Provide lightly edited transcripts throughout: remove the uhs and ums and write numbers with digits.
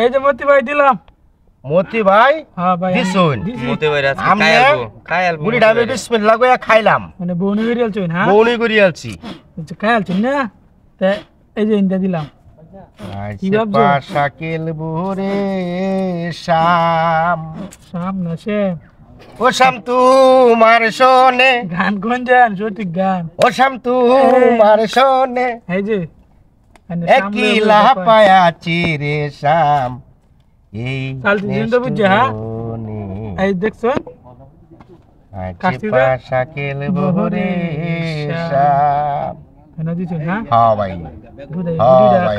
এই যে মতি ভাই দিলাম। মতি ভাই? হ্যাঁ ভাই দিছুন। মতি ভাই আজকে খাইলবো বুড়ি ডাবে বিসমিল্লাহ কইয়া খাইলাম। মানে বউনি করি আলছুন। হ্যাঁ বউনি করি আলছি। আচ্ছা খাই আলছুন না? তে এই যে ইন্দা দিলাম। আইছে পাশা খেলবো রে শাম। শাম না সে ও শাম তোমার শোনে গান কোন যান সঠিক গান। ও শাম তোমার শোনে এই যে একলা পায়াছি রে শাম। এই চালতি জিন্দা বুঝছে। হ্যাঁ এই দেখছো আইছে পাশা খেলবো রে শাম। হেনা দিছো না? হ্যাঁ ভাই বুড়া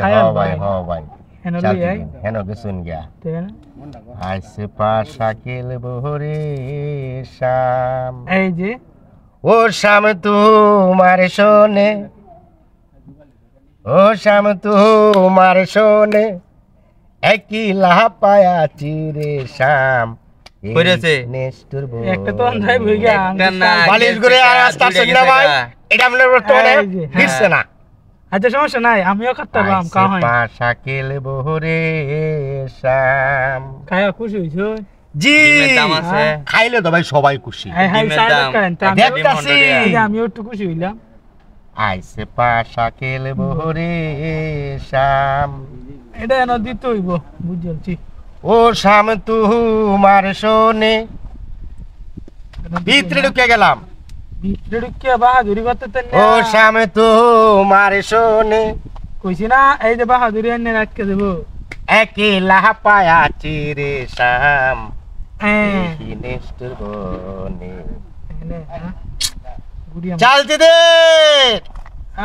হ্যাঁ ভাই হ্যাঁ ভাই হেনা চল লই আই হেন গেছুন গিয়া তেন আইছে পাশা খেলবো রে শাম। এই যে ও শাম তোমার শোনে ও শাম তোমার শোনে একলা পায়াছি রে শাম। কইরেছে নেস্টুর বউ একটা তো আন্ধাই হই গিয়া একটা না বালিশ করে আর রাস্তা না ভাই এটা আমনের বর্তমানে এই যে, ফিরছে না। আচ্ছা সমস্যা নাই আমিও খাতাম কা হয় পাশা খেলবো রে শাম। খায়া খুশি হইছো? জি ডিমের দাম আছে। খাইলে তো ভাই সবাই খুশি। হাই হাই ডিমের সাইড দাম। কারেন্ট দেখতাছি। আমিও একটু খুশি হইলাম। আইছে পাশা খেলবো রে শাম। এটা এনে দিতে হইব বুঝছি। ও শাম তোমার শোনে ভিতরে ঢুকে গেলাম। ভিতরে ঢুকিয়া বাহাদুরি করতে ও শাম তোমার শোনে কইছি না এই যে বাহাদুরি এনে রাখকে দেব। একলা পায়াছি রে শাম। হ্যাঁ এই নেস্টুর বনে এনে হ্যাঁ গুড়িয়া চালতি দে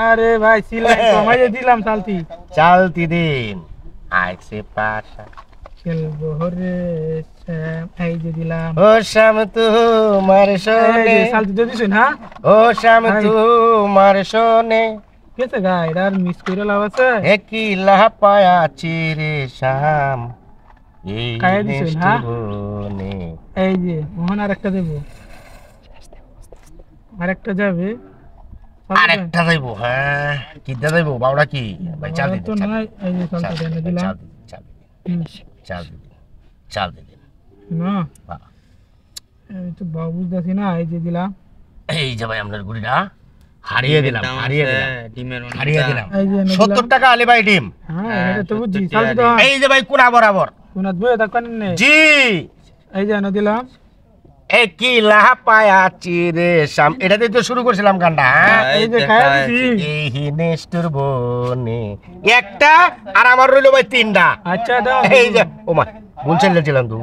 আরে ভাই সিলাই কমাইয়ে দিলাম চালতি চালতি দিন আইছে পাশা খেলবো রে শ্যাম। এই যে দিলাম। ও শাম তোমার এই শোনে যে চালতি দিয়ে দিছেন। হ্যাঁ ও শাম তোমার শোনে কেসে গা এটা আর মিস করে লাভ আছে? একলা পায়াছি রে শাম। এই খাইয়া দিছেন, নেস্টুর হ্যাঁ? বনে এই যে মোহন আরেকটা দেব। আরেকটা যাবে আরেকটা যাইবো। হ্যাঁ কিটা যাইবো বাউডা কি ভাই চাল দিন তো নাই। এই যে চালতি এনে দিলাম। চাল দিন না এই তো বাবু বুঝতেছি না। এই যে দিলাম। এই যে ভাই আপনার গুড়িটা হারিয়ে দিলাম ডিমের এই যে এনে 70 দিলাম। টাকা আলি ভাই ডিম। হ্যাঁ এটা তো বুঝছি। চালতি তো এই যে ভাই কোনা বরাবর। কোনাত বইয়ে থাকেন নে। জি এই যে এনে দিলাম। একলা পায়াছি রে শাম। এটা দিয়ে তো শুরু করছিলাম গানটা। এই যে খাইয়া দিছি। এই নেস্টুর বনে একটা আর আমার রইলো ভাই তিনটা। আচ্ছা দাও। এই যে ওমা ভুল ছিলাম তো।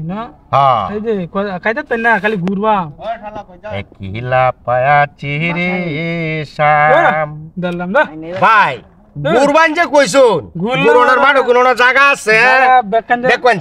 না হ্যাঁ এই যে খাইতে না খালি ঘুরবা। একলা পায়াছি রে শাম। দিলাম না ভাই গুরবান যে কইছুন গুরনের মাঠে কোনো জায়গা আছে বেকান দেখবেন